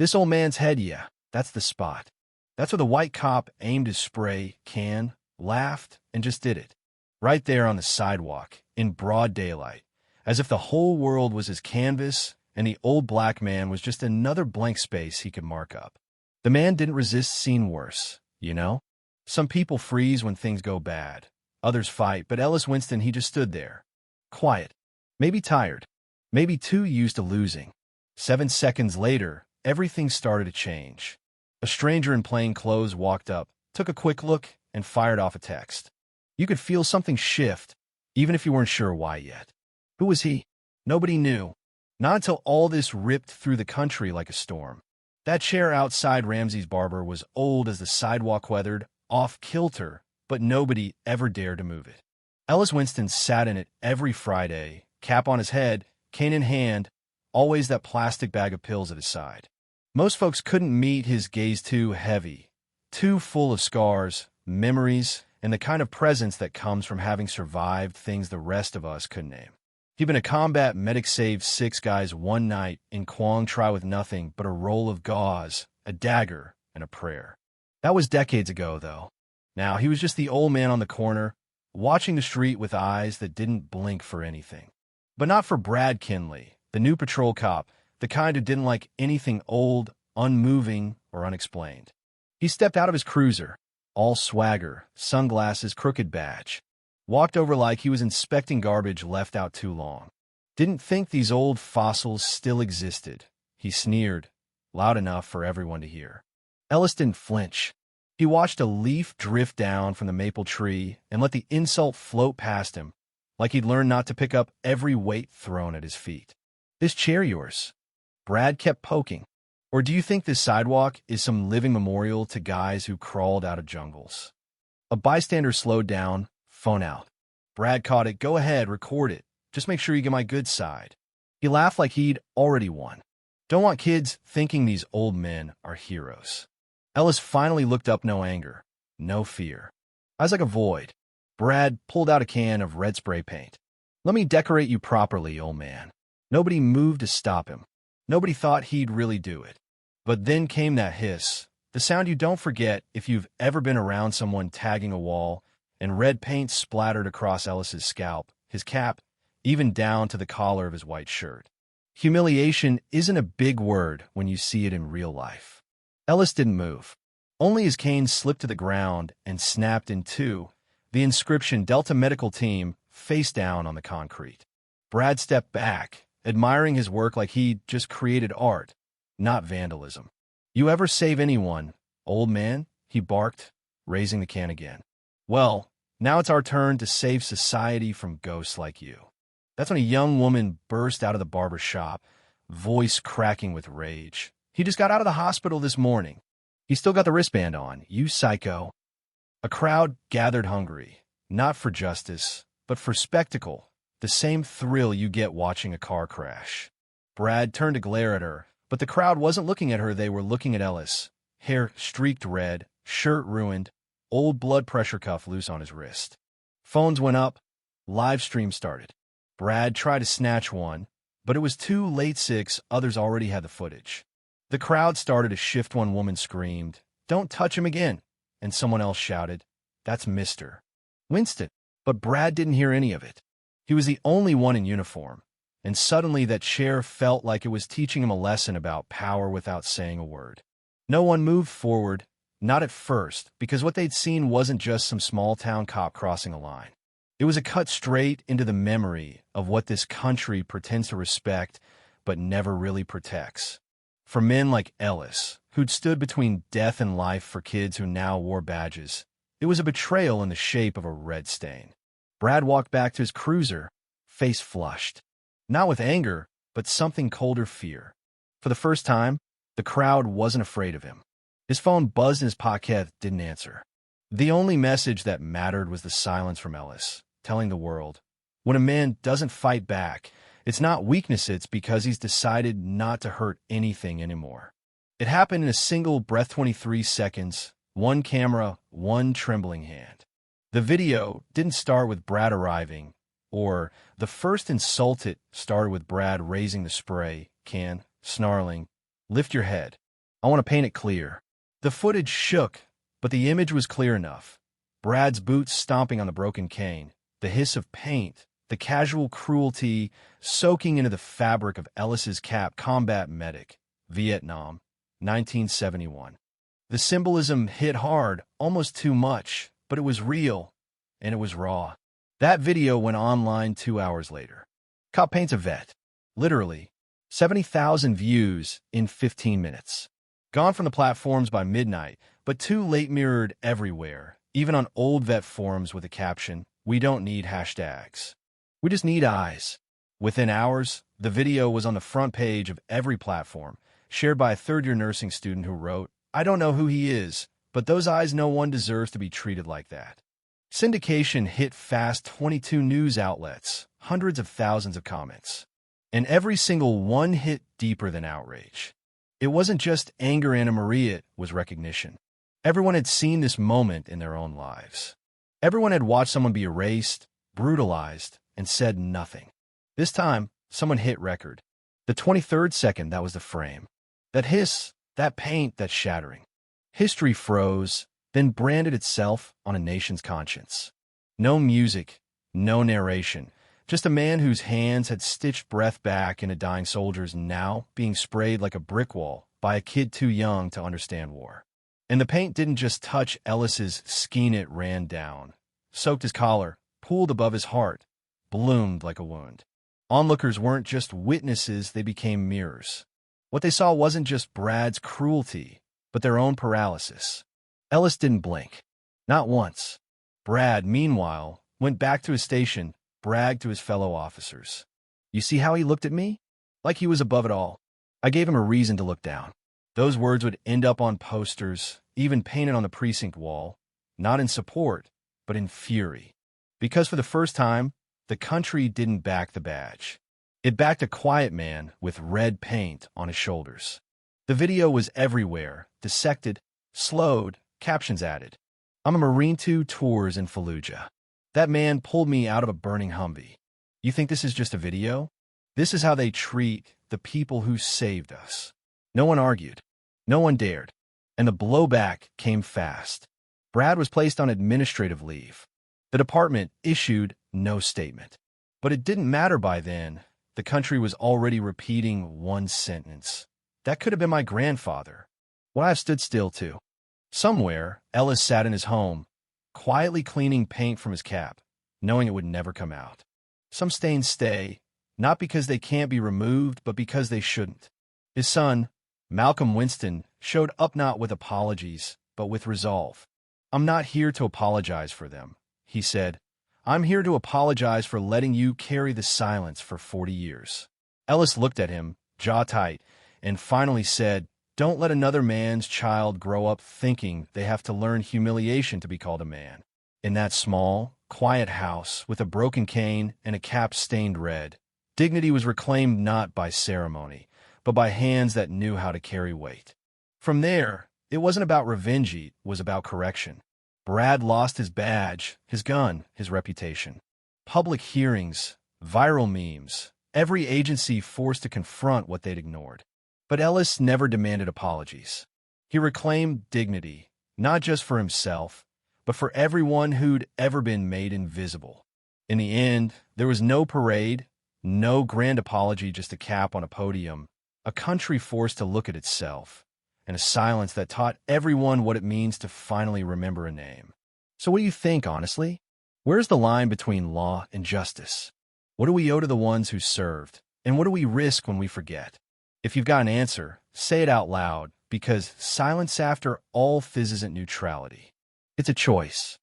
This old man's head, yeah, that's the spot. That's where the white cop aimed his spray can, laughed, and just did it. Right there on the sidewalk, in broad daylight, as if the whole world was his canvas and the old black man was just another blank space he could mark up. The man didn't resist seeing worse, you know? Some people freeze when things go bad. Others fight, but Ellis Winston, he just stood there. Quiet. Maybe tired. Maybe too used to losing. 7 seconds later, everything started to change. A stranger in plain clothes walked up, took a quick look, and fired off a text. You could feel something shift, even if you weren't sure why yet. Who was he? Nobody knew. Not until all this ripped through the country like a storm. That chair outside Ramsey's barber was old as the sidewalk, weathered, off-kilter, but nobody ever dared to move it. Ellis Winston sat in it every Friday, cap on his head, cane in hand, always that plastic bag of pills at his side. Most folks couldn't meet his gaze, too heavy, too full of scars, memories, and the kind of presence that comes from having survived things the rest of us couldn't name. He'd been a combat medic, saved 6 guys one night in Quang Tri with nothing but a roll of gauze, a dagger, and a prayer. That was decades ago, though. Now he was just the old man on the corner, watching the street with eyes that didn't blink for anything. But not for Brad Kinley, the new patrol cop, the kind who didn't like anything old, unmoving, or unexplained. He stepped out of his cruiser, all swagger, sunglasses, crooked badge. Walked over like he was inspecting garbage left out too long. Didn't think these old fossils still existed. He sneered, loud enough for everyone to hear. Ellis didn't flinch. He watched a leaf drift down from the maple tree and let the insult float past him, like he'd learned not to pick up every weight thrown at his feet. This chair yours? Brad kept poking. Or do you think this sidewalk is some living memorial to guys who crawled out of jungles? A bystander slowed down, phone out. Brad caught it. Go ahead, record it. Just make sure you get my good side. He laughed like he'd already won. Don't want kids thinking these old men are heroes. Ellis finally looked up, no anger, no fear. Eyes like a void. Brad pulled out a can of red spray paint. Let me decorate you properly, old man. Nobody moved to stop him. Nobody thought he'd really do it. But then came that hiss, the sound you don't forget if you've ever been around someone tagging a wall, and red paint splattered across Ellis's scalp, his cap, even down to the collar of his white shirt. Humiliation isn't a big word when you see it in real life. Ellis didn't move. Only his cane slipped to the ground and snapped in two, the inscription Delta Medical Team face down on the concrete. Brad stepped back, admiring his work like he'd just created art, not vandalism. You ever save anyone, old man? He barked, raising the can again. Well, now it's our turn to save society from ghosts like you. That's when a young woman burst out of the barber shop, voice cracking with rage. He just got out of the hospital this morning. He's still got the wristband on, you psycho. A crowd gathered hungry, not for justice, but for spectacle, the same thrill you get watching a car crash. Brad turned to glare at her, but the crowd wasn't looking at her, they were looking at Ellis. Hair streaked red, shirt ruined, old blood pressure cuff loose on his wrist. Phones went up, live stream started. Brad tried to snatch one, but it was too late. 6 others already had the footage. The crowd started to shift. One woman screamed, "Don't touch him again," and someone else shouted, "That's Mr. Winston." But Brad didn't hear any of it. He was the only one in uniform, and suddenly that chair felt like it was teaching him a lesson about power without saying a word. No one moved forward, not at first, because what they'd seen wasn't just some small-town cop crossing a line. It was a cut straight into the memory of what this country pretends to respect but never really protects. For men like Ellis, who'd stood between death and life for kids who now wore badges, it was a betrayal in the shape of a red stain. Brad walked back to his cruiser, face flushed. Not with anger, but something colder, fear. For the first time, the crowd wasn't afraid of him. His phone buzzed in his pocket, didn't answer. The only message that mattered was the silence from Ellis, telling the world, when a man doesn't fight back, it's not weakness, it's because he's decided not to hurt anything anymore. It happened in a single breath, 23 seconds, one camera, one trembling hand. The video didn't start with Brad arriving, or the first insult. It started with Brad raising the spray can, snarling, "Lift your head." I want to paint it clear. The footage shook, but the image was clear enough. Brad's boots stomping on the broken cane, the hiss of paint, the casual cruelty soaking into the fabric of Ellis's cap. Combat medic, Vietnam, 1971. The symbolism hit hard, almost too much, but it was real, and it was raw. That video went online 2 hours later. Cop paints a vet. Literally, 70,000 views in 15 minutes. Gone from the platforms by midnight, but too late, mirrored everywhere, even on old vet forums with a caption, "We don't need hashtags. We just need eyes." Within hours, the video was on the front page of every platform, shared by a third-year nursing student who wrote, "I don't know who he is, but those eyes, no one deserves to be treated like that." Syndication hit fast. 22 news outlets, hundreds of thousands of comments. And every single one hit deeper than outrage. It wasn't just anger, Anna Maria, it was recognition. Everyone had seen this moment in their own lives. Everyone had watched someone be erased, brutalized, and said nothing. This time, someone hit record. The 23rd second, that was the frame. That hiss, that paint, that shattering. History froze, then branded itself on a nation's conscience. No music, no narration, just a man whose hands had stitched breath back in a dying soldier's, now being sprayed like a brick wall by a kid too young to understand war. And the paint didn't just touch Ellis's skin, it ran down, soaked his collar, pooled above his heart, bloomed like a wound. Onlookers weren't just witnesses, they became mirrors. What they saw wasn't just Brad's cruelty, but their own paralysis. Ellis didn't blink. Not once. Brad, meanwhile, went back to his station, bragged to his fellow officers. "You see how he looked at me? Like he was above it all. I gave him a reason to look down." Those words would end up on posters, even painted on the precinct wall, not in support, but in fury. Because for the first time, the country didn't back the badge. It backed a quiet man with red paint on his shoulders. The video was everywhere, dissected, slowed, captions added. "I'm a Marine 2 tours in Fallujah. That man pulled me out of a burning Humvee. You think this is just a video? This is how they treat the people who saved us." No one argued. No one dared. And the blowback came fast. Brad was placed on administrative leave. The department issued no statement. But it didn't matter by then. The country was already repeating one sentence. "That could have been my grandfather. Would I have stood still too?" Somewhere, Ellis sat in his home, quietly cleaning paint from his cap, knowing it would never come out. Some stains stay, not because they can't be removed, but because they shouldn't. His son, Malcolm Winston, showed up not with apologies, but with resolve. "I'm not here to apologize for them," he said. "I'm here to apologize for letting you carry the silence for 40 years. Ellis looked at him, jaw tight, and finally said, "Don't let another man's child grow up thinking they have to learn humiliation to be called a man." In that small, quiet house with a broken cane and a cap stained red, dignity was reclaimed not by ceremony, but by hands that knew how to carry weight. From there, it wasn't about revenge, it was about correction. Brad lost his badge, his gun, his reputation. Public hearings, viral memes, every agency forced to confront what they'd ignored. But Ellis never demanded apologies. He reclaimed dignity, not just for himself, but for everyone who'd ever been made invisible. In the end, there was no parade, no grand apology, just a cap on a podium, a country forced to look at itself, and a silence that taught everyone what it means to finally remember a name. So what do you think, honestly? Where's the line between law and justice? What do we owe to the ones who served, and what do we risk when we forget? If you've got an answer, say it out loud, because silence after all fizz isn't neutrality. It's a choice.